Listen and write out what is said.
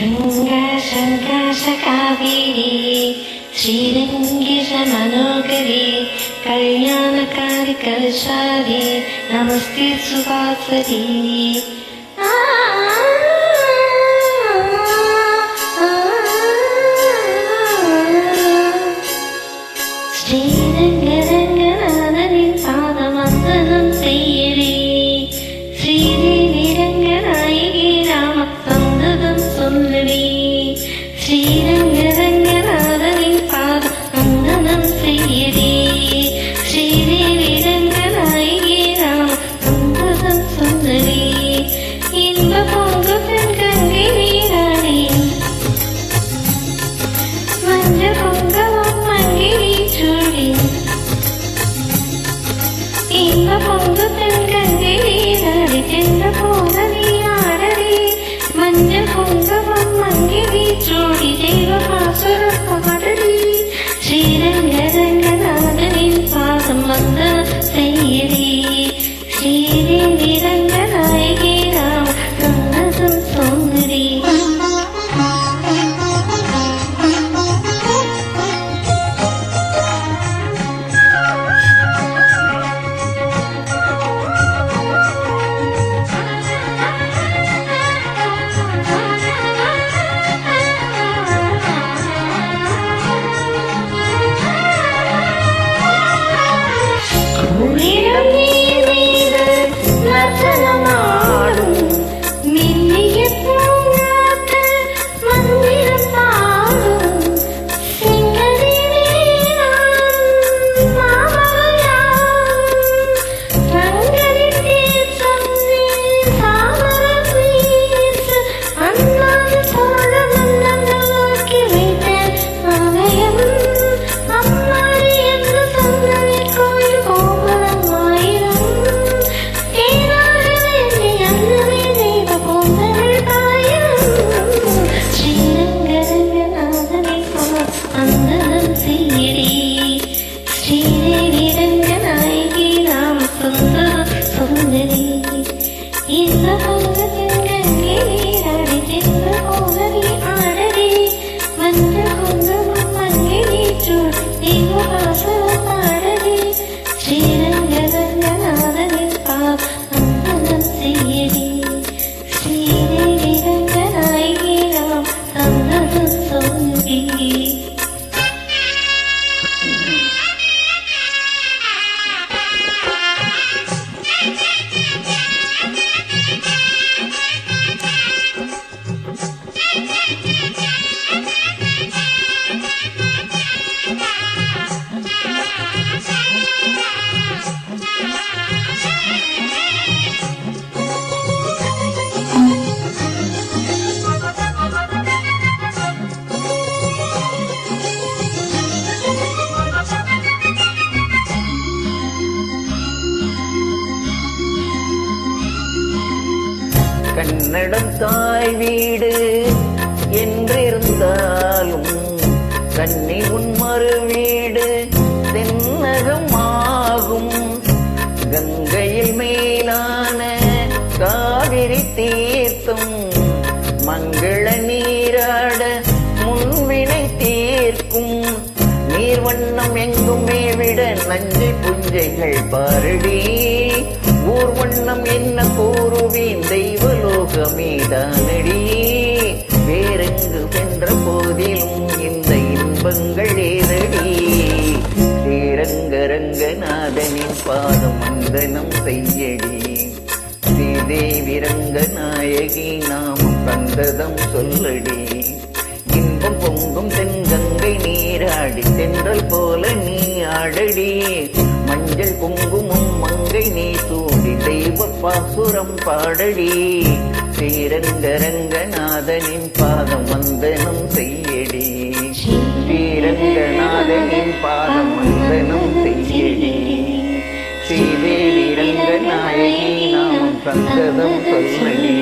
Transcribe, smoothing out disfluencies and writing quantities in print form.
गङ्गा शङ्काश कावेरी श्रीरङ्गेश मनोहरी कल्याणकारि कलशारी नमस्ते सुवासरी श्रीरङ्गरङ्गनाथनिன் பாதவந்தனம் செய்யடி ஸ்ரீதேவி ரங்கநாயகி ராம சந்ததம் சொல்லடி ஸ்ரீரங்கரங்கநாதனின் பாதவந்தனம் செய்யடி ஸ்ரீதேவி ரங்கநாயகி ராம சந்ததம் சொல்லடி இன்ப பொங்கு பெண் கங்கை நீராடி மஞ்ச பொங்கவம் மங்கிரி சூடி இன்ப பொங்கு பெண் கங்கை நீராடி சென்ற போல நீராடடி மஞ்ச பொங்கவம் மங்கிரி சூடி தெய்வ பாசுரம் பாடடி ஸ்ரீரங்கரங்கநாதனின் பாதம் வந்த செய்யடி ஸ்ரீதேவி ரங்கநாயகி ராம சந்ததம் சோங்கடி ஸ்ரீதேவி ரங்கநாயகி ராம சுந்தரம் சுந்தரி இந்த பொங்க பெண்கங்கை நீராடி சென்ற போலவி ஆடடி மஞ்ச குங்குமம் மங்கிரி சூடி தெய்வபாசுரம் பாடடி ஸ்ரீரங்கரங்கநாதனின் பாதம் செய்யடி ஸ்ரீதேவி ரங்கநாயகி ராம சந்ததம் சொல்லி கன்னடம் தாய் வீடு என்றிருந்தாலும் கன்னி உன் மறு வீடு தென்னகம் ஆகும். கங்கையில் மேலான காவிரி தீர்த்தம் மங்கள நீராட முன்வினை தீர்க்கும். நீர்வண்ணம் எங்குமே விட நஞ்சை புஞ்சைகள் பாரடி. ஊர்வண்ணம் என்ன கூறுவேன் தெய்வலோகமேதானடி. வேறெங்கு சென்ற போதிலும் இந்த இன்பங்கள் ஏதடி. ஸ்ரீரங்கரங்கநாதனின் பாதம் வந்தனம் செய்யடி. ஸ்ரீதேவி ரங்கநாயகி நாமம் சந்ததம் சொல்லடி. இன்பம் பொங்கும் தென்கங்கை நீராடி தென்றல் போல நீ ஆடடி. மஞ்சள் குங்குமம் மங்கை நீ சூடி தெய்வ பாசுரம் பாடடி. ஸ்ரீரங்கரங்கநாதனின் பாதம் வந்தனம் செய்யடி. ஸ்ரீரங்கநாதனின் பாதம் வந்தனம் செய்யடி. ஸ்ரீதேவி ரங்கநாயகி நாமம் சந்ததம் சொல்லடி.